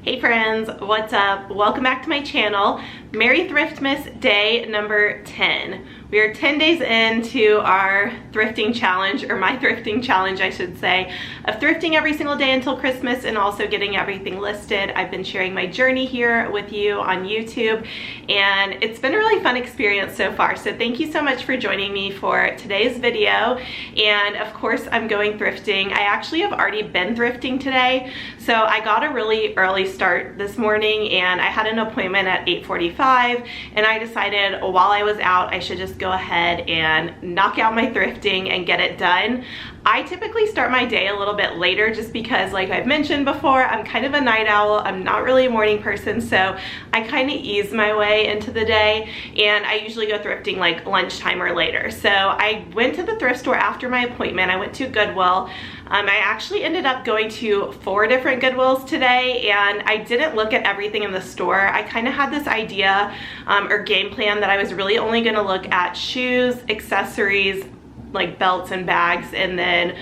Hey friends, what's up? Welcome back to my channel. Merry Thriftmas day number 10. We are 10 days into our thrifting challenge, or my thrifting challenge I should say, of thrifting every single day until Christmas and also getting everything listed. I've been sharing my journey here with you on YouTube and it's been a really fun experience so far. So thank you so much for joining me for today's video. And of course I'm going thrifting. I actually have already been thrifting today. So I got a really early start this morning and I had an appointment at 8:45 and I decided while I was out I should just go ahead and knock out my thrifting and get it done. I typically start my day a little bit later just because, like I've mentioned before, I'm kind of a night owl. I'm not really a morning person, so I kind of ease my way into the day and I usually go thrifting like lunchtime or later. So I went to the thrift store after my appointment. I went to Goodwill. I actually ended up going to 4 different Goodwills today and I didn't look at everything in the store. I kind of had this idea or game plan that I was really only going to look at shoes, accessories, like belts and bags, and then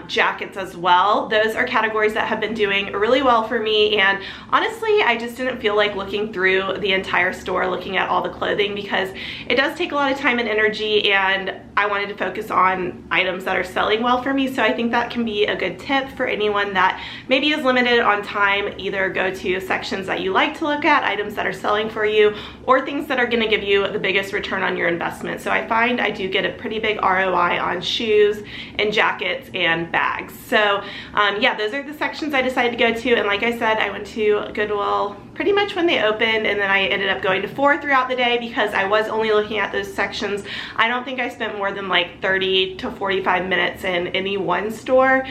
jackets as well. Those are categories that have been doing really well for me, and honestly I just didn't feel like looking through the entire store looking at all the clothing because it does take a lot of time and energy and I wanted to focus on items that are selling well for me. So I think that can be a good tip for anyone that maybe is limited on time. Either go to sections that you like to look at, items that are selling for you, or things that are going to give you the biggest return on your investment. So I find I do get a pretty big ROI on shoes and jackets and bags. So yeah, those are the sections I decided to go to, and like I said, I went to Goodwill pretty much when they opened, and then I ended up going to 4 throughout the day because I was only looking at those sections. I don't think I spent more than like 30 to 45 minutes in any one store.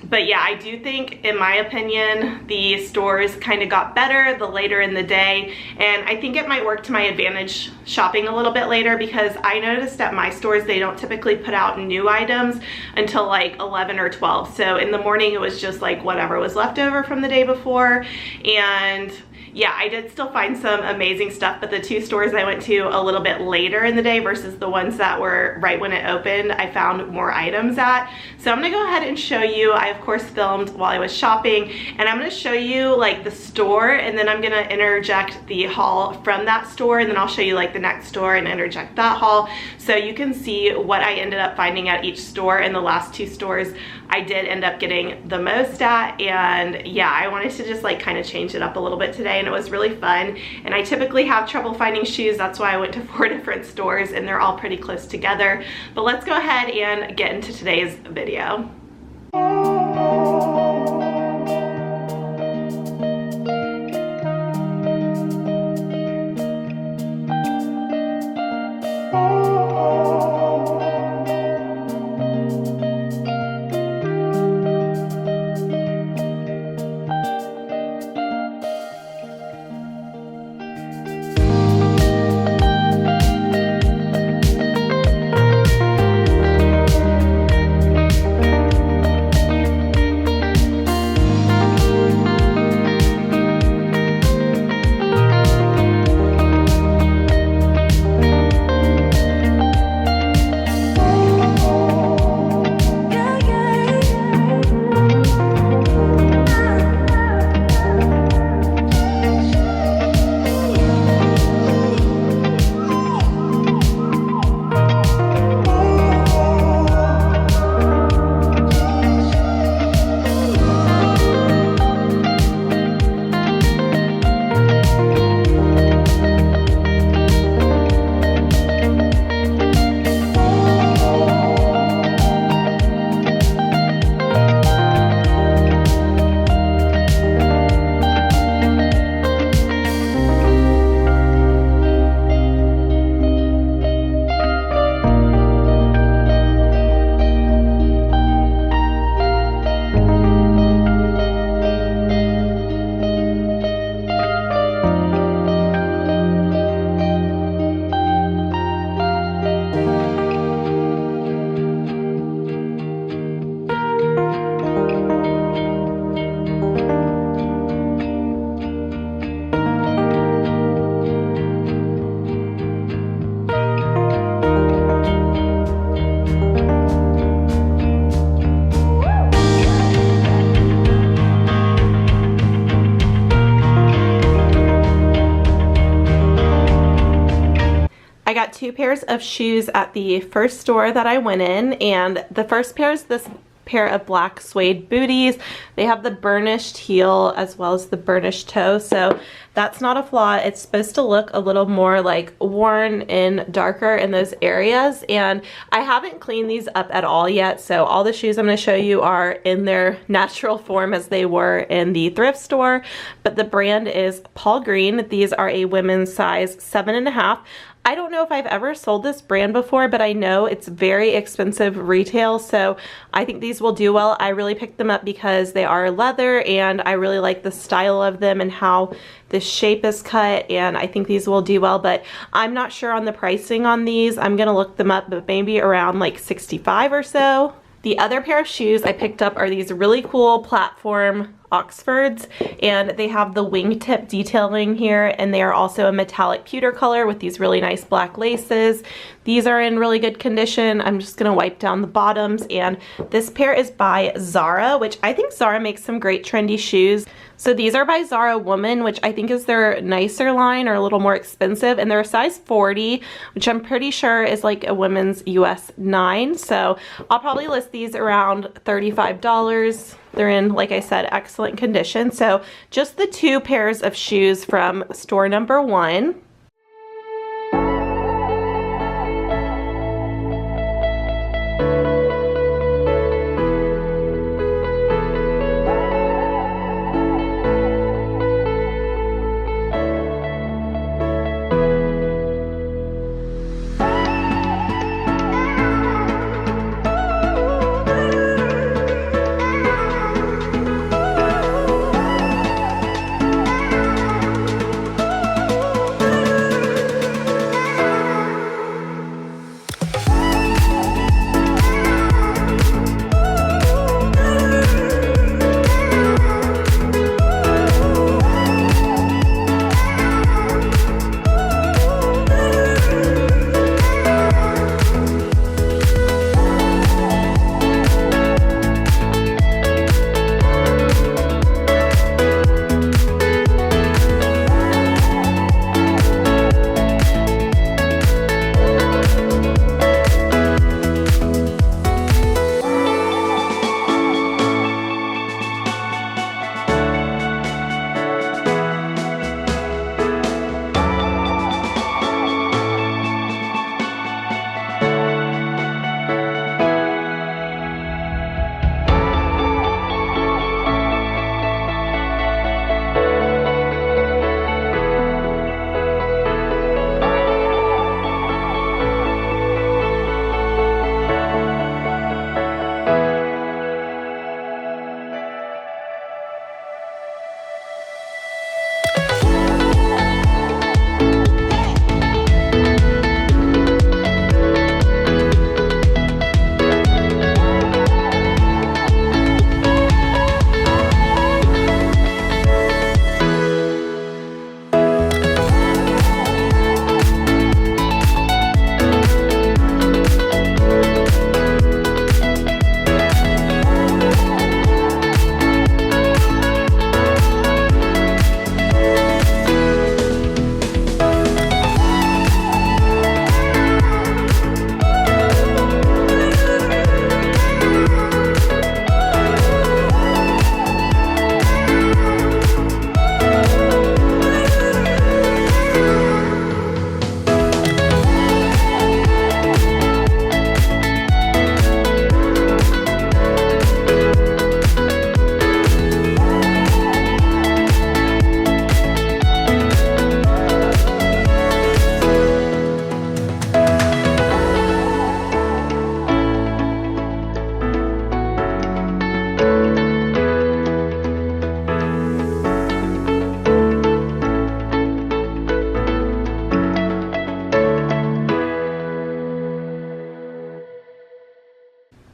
But yeah, I do think, in my opinion, the stores kind of got better the later in the day, and I think it might work to my advantage shopping a little bit later because I noticed at my stores they don't typically put out new items until like 11 or 12. So in the morning it was just like whatever was left over from the day before. And yeah, I did still find some amazing stuff, but the 2 stores I went to a little bit later in the day versus the ones that were right when it opened, I found more items at. So I'm gonna go ahead and show you. I of course filmed while I was shopping, and I'm gonna show you like the store, and then I'm gonna interject the haul from that store, and then I'll show you like the next store and interject that haul so you can see what I ended up finding at each store. In the last 2 stores I did end up getting the most at, and yeah, I wanted to just like kind of change it up a little bit today, and it was really fun. And I typically have trouble finding shoes, that's why I went to 4 different stores and they're all pretty close together. But let's go ahead and get into today's video. I got 2 pairs of shoes at the first store that I went in, and the first pair is this pair of black suede booties. They have the burnished heel as well as the burnished toe, so that's not a flaw. It's supposed to look a little more like worn and darker in those areas, and I haven't cleaned these up at all yet, so all the shoes I'm going to show you are in their natural form as they were in the thrift store, but the brand is Paul Green. These are a women's size 7.5. I don't know if I've ever sold this brand before, but I know it's very expensive retail, so I think these will do well. I really picked them up because they are leather, and I really like the style of them and how the shape is cut, and I think these will do well, but I'm not sure on the pricing on these. I'm gonna look them up, but maybe around like 65 or so. The other pair of shoes I picked up are these really cool platform Oxfords, and they have the wingtip detailing here, and they are also a metallic pewter color with these really nice black laces. These are in really good condition. I'm just gonna wipe down the bottoms, and this pair is by Zara, which I think Zara makes some great trendy shoes. So these are by Zara Woman, which I think is their nicer line or a little more expensive, and they're a size 40, which I'm pretty sure is like a women's US 9. So I'll probably list these around $35. They're in, like I said, excellent condition. So just the 2 pairs of shoes from store number 1.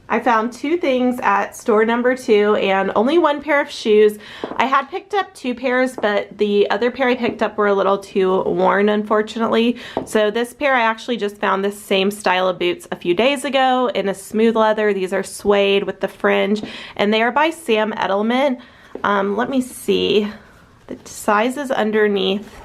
I found 2 things at store number 2 and only 1 pair of shoes. I had picked up 2 pairs, but the other pair I picked up were a little too worn, unfortunately. So this pair, I actually just found this same style of boots a few days ago in a smooth leather. These are suede with the fringe, and they are by Sam Edelman. Let me see. The size is underneath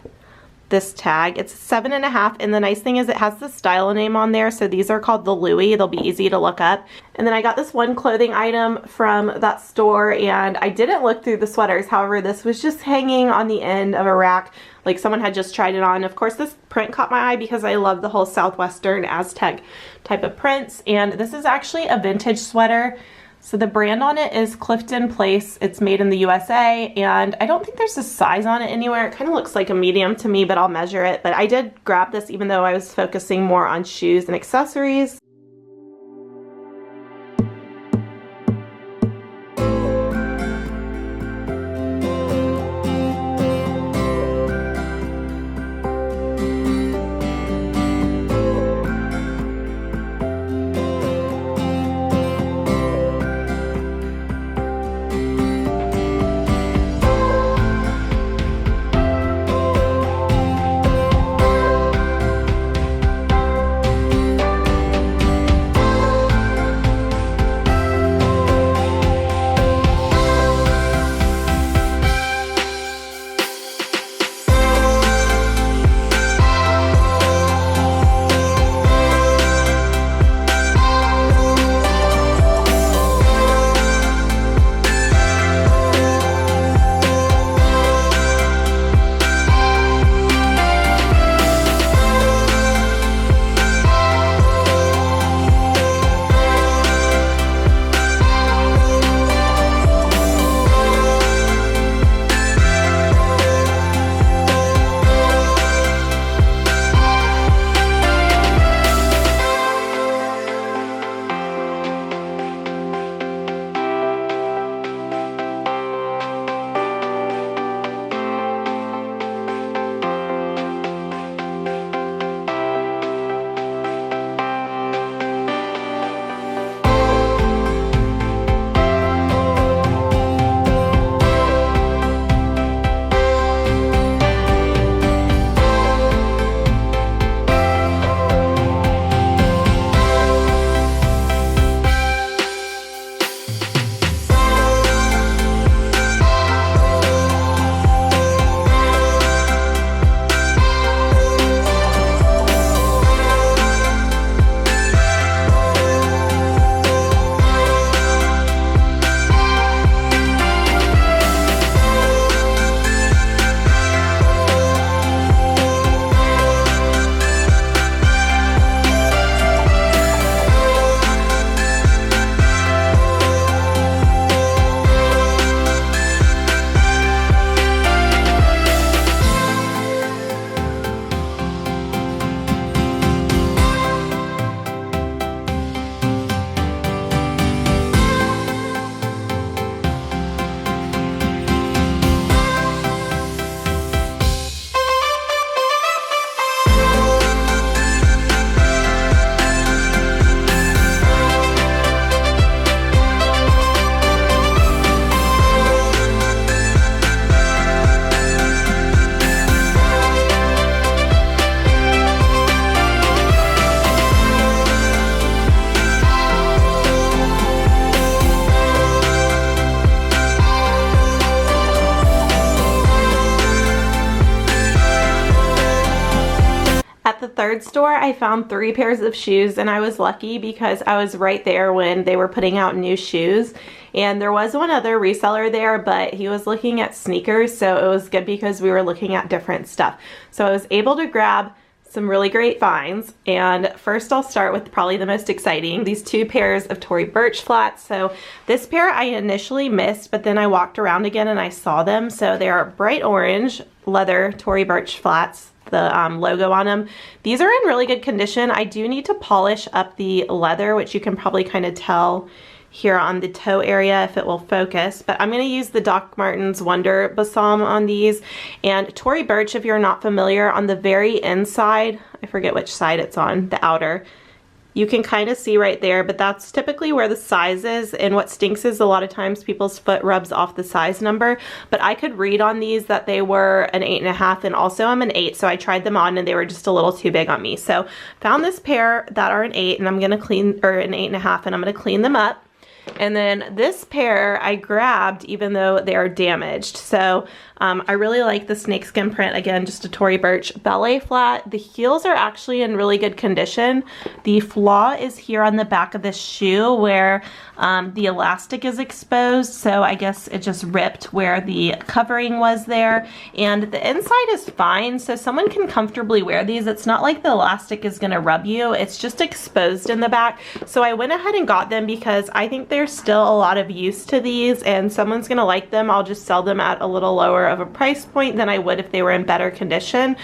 this tag. It's 7.5, and the nice thing is it has the style name on there, so these are called the Louis. They'll be easy to look up. And then I got this one clothing item from that store, and I didn't look through the sweaters. However, this was just hanging on the end of a rack, like someone had just tried it on. Of course, this print caught my eye because I love the whole Southwestern Aztec type of prints, and this is actually a vintage sweater. So the brand on it is Clifton Place. It's made in the USA, and I don't think there's a size on it anywhere. It kind of looks like a medium to me, but I'll measure it. But I did grab this even though I was focusing more on shoes and accessories. the third store, I found 3 pairs of shoes, and I was lucky because I was right there when they were putting out new shoes. And there was one other reseller there, but he was looking at sneakers, so it was good because we were looking at different stuff. So I was able to grab some really great finds, and first I'll start with probably the most exciting, these 2 pairs of Tory Burch flats. So this pair I initially missed, but then I walked around again and I saw them. So they are bright orange leather Tory Burch flats, the logo on them. These are in really good condition. I do need to polish up the leather, which you can probably kind of tell here on the toe area if it will focus, but I'm going to use the Doc Martens Wonder Balsam on these. And Tory Burch, if you're not familiar, on the very inside, I forget which side it's on, the outer, you can kind of see right there, but that's typically where the size is. And what stinks is a lot of times people's foot rubs off the size number, but I could read on these that they were an 8.5, and also I'm an 8, so I tried them on and they were just a little too big on me. So found this pair that are an 8, and I'm going to clean, or an 8.5, and I'm going to clean them up. And then this pair I grabbed even though they are damaged. So I really like the snakeskin print. Again, just a Tory Burch ballet flat. The heels are actually in really good condition. The flaw is here on the back of this shoe where the elastic is exposed, so I guess it just ripped where the covering was there, and the inside is fine, so someone can comfortably wear these. It's not like the elastic is gonna rub you, it's just exposed in the back. So I went ahead and got them because I think there's still a lot of use to these and someone's gonna like them. I'll just sell them at a little lower of a price point than I would if they were in better condition.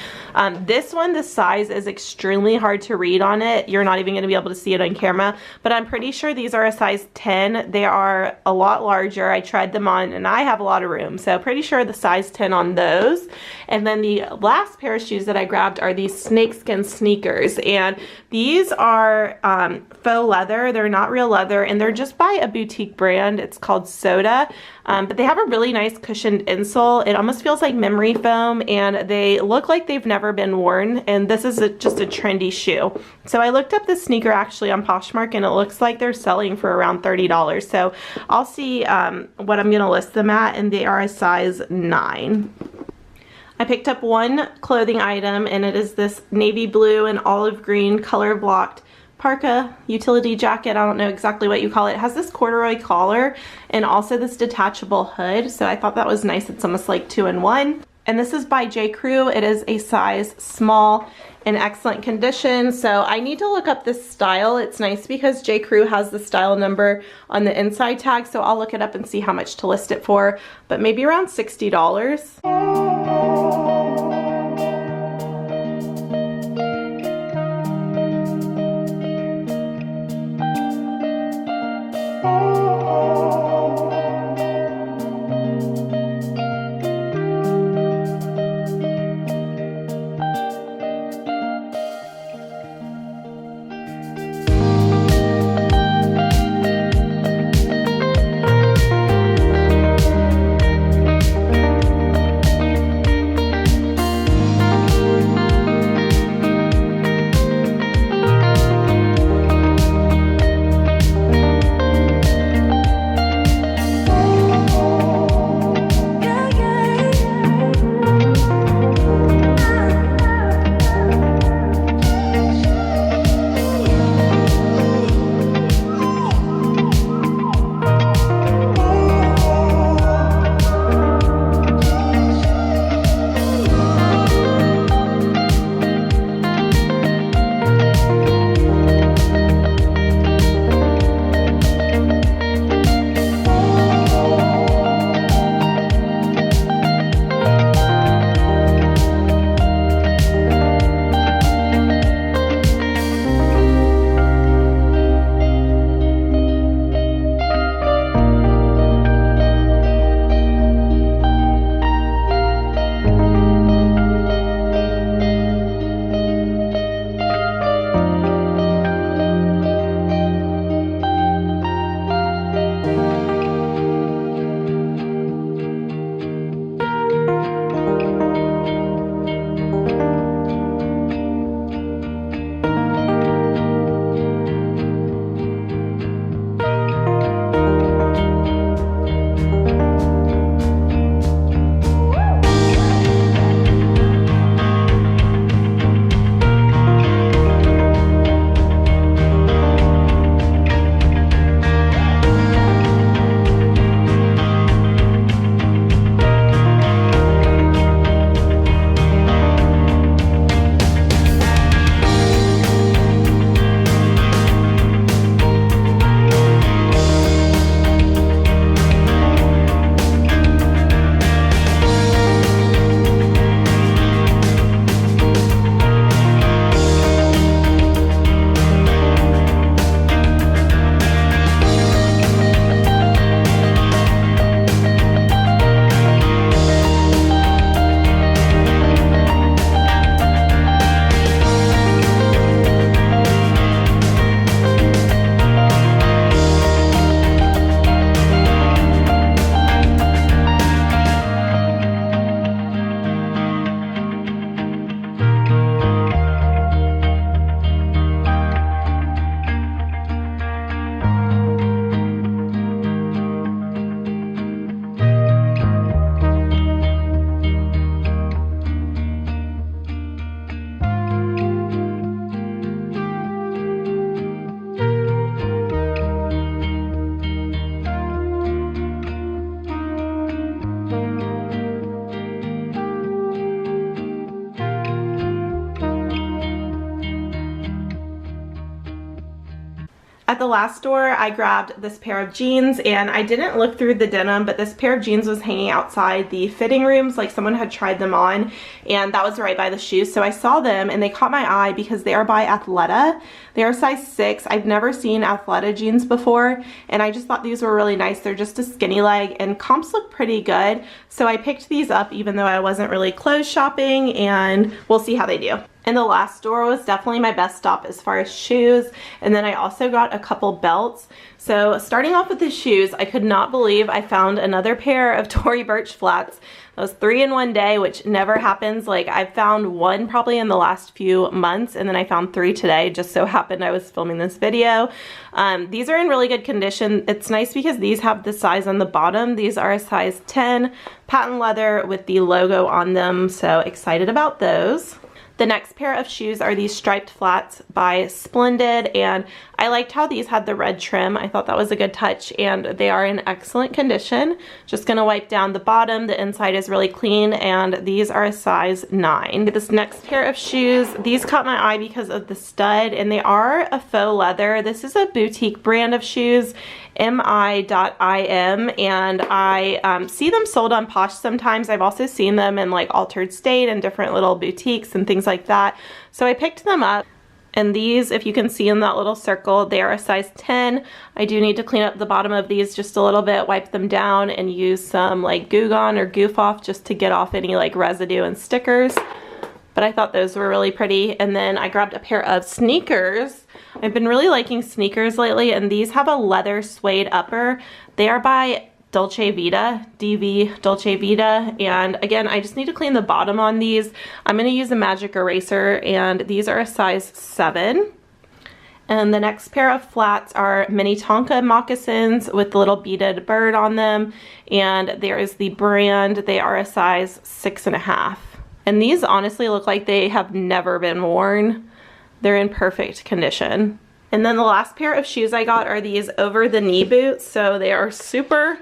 This one, the size is extremely hard to read on it. You're not even gonna be able to see it on camera, but I'm pretty sure these are a size 10. They are a lot larger. I tried them on and I have a lot of room, so pretty sure the size 10 on those. And then the last pair of shoes that I grabbed are these snakeskin sneakers, and these are faux leather. They're not real leather, and they're just by a boutique brand. It's called Soda, but they have a really nice cushioned insole. It almost feels like memory foam, and they look like they've never been worn, and this is just a trendy shoe. So I looked up this sneaker actually on Poshmark, and it looks like they're selling for around $30. So I'll see what I'm gonna list them at, and they are a size 9. I picked up one clothing item, and it is this navy blue and olive green color blocked parka utility jacket. I don't know exactly what you call it. It has this corduroy collar and also this detachable hood, so I thought that was nice. It's almost like 2-in-1. And this is by J. Crew. It is a size small, in excellent condition, so I need to look up this style. It's nice because J. Crew has the style number on the inside tag, so I'll look it up and see how much to list it for, but maybe around $60. At the last store, I grabbed this pair of jeans, and I didn't look through the denim, but this pair of jeans was hanging outside the fitting rooms, like someone had tried them on, and that was right by the shoes. So I saw them and they caught my eye because they are by Athleta. They are size 6. I've never seen Athleta jeans before, and I just thought these were really nice. They're just a skinny leg, and comps look pretty good. So I picked these up even though I wasn't really clothes shopping, and we'll see how they do. And the last store was definitely my best stop as far as shoes, and then I also got a couple belts. So starting off with the shoes, I could not believe I found another pair of Tory Burch flats. That was 3 in one day, which never happens. Like, I've found one probably in the last few months, and then I found 3 today. Just so happened I was filming this video. These are in really good condition. It's nice because these have the size on the bottom. These are a size 10, patent leather with the logo on them, so excited about those. The next pair of shoes are these striped flats by Splendid, and I liked how these had the red trim. I thought that was a good touch, and they are in excellent condition. Just gonna wipe down the bottom. The inside is really clean, and these are a size 9. This next pair of shoes, these caught my eye because of the stud, and they are a faux leather. This is a boutique brand of shoes, EMPTYHANGER, and I see them sold on Posh sometimes. I've also seen them in like Altered State and different little boutiques and things like that. So I picked them up, and these, if you can see in that little circle, they are a size 10. I do need to clean up the bottom of these just a little bit, wipe them down, and use some like Goo Gone or Goof Off just to get off any like residue and stickers. But I thought those were really pretty. And then I grabbed a pair of sneakers. I've been really liking sneakers lately, and these have a leather suede upper. They are by Dolce Vita, DV Dolce Vita, and again, I just need to clean the bottom on these. I'm going to use a magic eraser, and these are a size 7. And the next pair of flats are mini Tonka moccasins with the little beaded bird on them, and there is the brand. They are a size 6.5. And these honestly look like they have never been worn. They're in perfect condition. And then the last pair of shoes I got are these over the knee boots. So they are super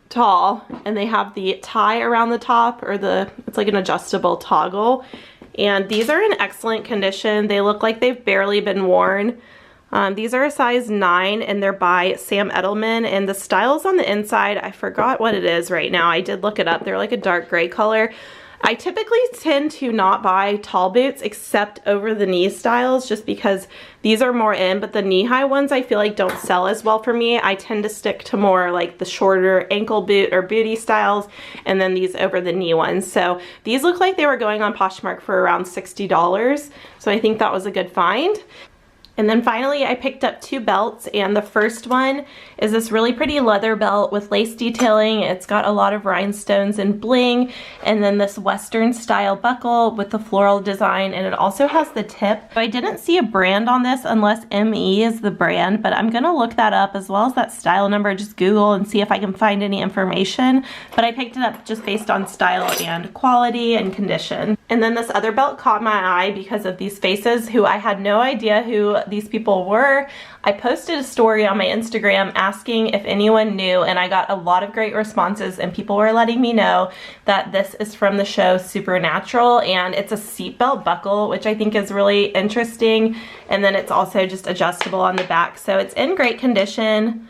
tall, and they have the tie around the top, or it's like an adjustable toggle. And these are in excellent condition. They look like they've barely been worn. These are a size 9, and they're by Sam Edelman, and the styles on the inside, I forgot what it is right now. I did look it up. They're like a dark gray color. I typically tend to not buy tall boots except over the knee styles, just because these are more in, but the knee-high ones I feel like don't sell as well for me. I tend to stick to more like the shorter ankle boot or booty styles, and then these over the knee ones. So these look like they were going on Poshmark for around $60, so I think that was a good find. And then finally I picked up 2 belts, and the first one is this really pretty leather belt with lace detailing. It's got a lot of rhinestones and bling, and then this western style buckle with the floral design, and it also has the tip. I didn't see a brand on this unless ME is the brand, but I'm gonna look that up as well as that style number. Just Google and see if I can find any information, but I picked it up just based on style and quality and condition. And then this other belt caught my eye because of these faces who I had no idea who these people were. I posted a story on my Instagram asking if anyone knew, and I got a lot of great responses, and people were letting me know that this is from the show Supernatural, and it's a seatbelt buckle, which I think is really interesting, and then it's also just adjustable on the back, so it's in great condition.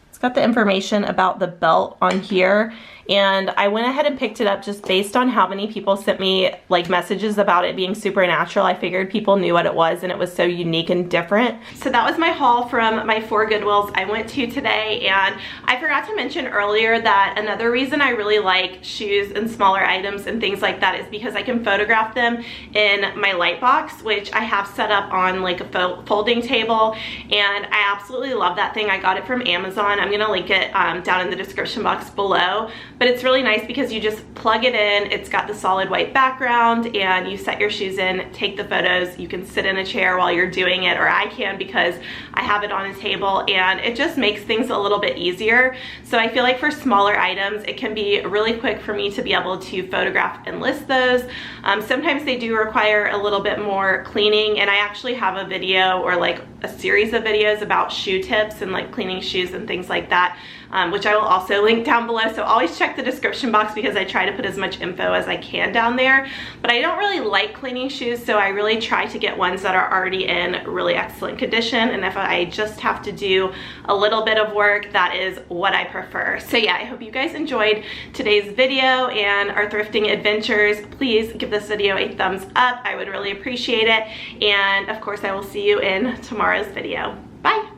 It's got the information about the belt on here, and I went ahead and picked it up just based on how many people sent me like messages about it being supernatural. I figured people knew what it was, and it was so unique and different. So that was my haul from my 4 Goodwills I went to today, and I forgot to mention earlier that another reason I really like shoes and smaller items and things like that is because I can photograph them in my light box, which I have set up on like a folding table, and I absolutely love that thing. I got it from Amazon. I'm gonna link it down in the description box below. But it's really nice because you just plug it in, it's got the solid white background, and you set your shoes in, take the photos, you can sit in a chair while you're doing it, or I can because I have it on a table, and it just makes things a little bit easier. So I feel like for smaller items, it can be really quick for me to be able to photograph and list those. Sometimes they do require a little bit more cleaning, and I actually have a video or like a series of videos about shoe tips and like cleaning shoes and things like that. which I will also link down below. So always check the description box because I try to put as much info as I can down there. But I don't really like cleaning shoes, so I really try to get ones that are already in really excellent condition. And if I just have to do a little bit of work, that is what I prefer. So yeah, I hope you guys enjoyed today's video and our thrifting adventures. Please give this video a thumbs up. I would really appreciate it. And of course, I will see you in tomorrow's video. Bye.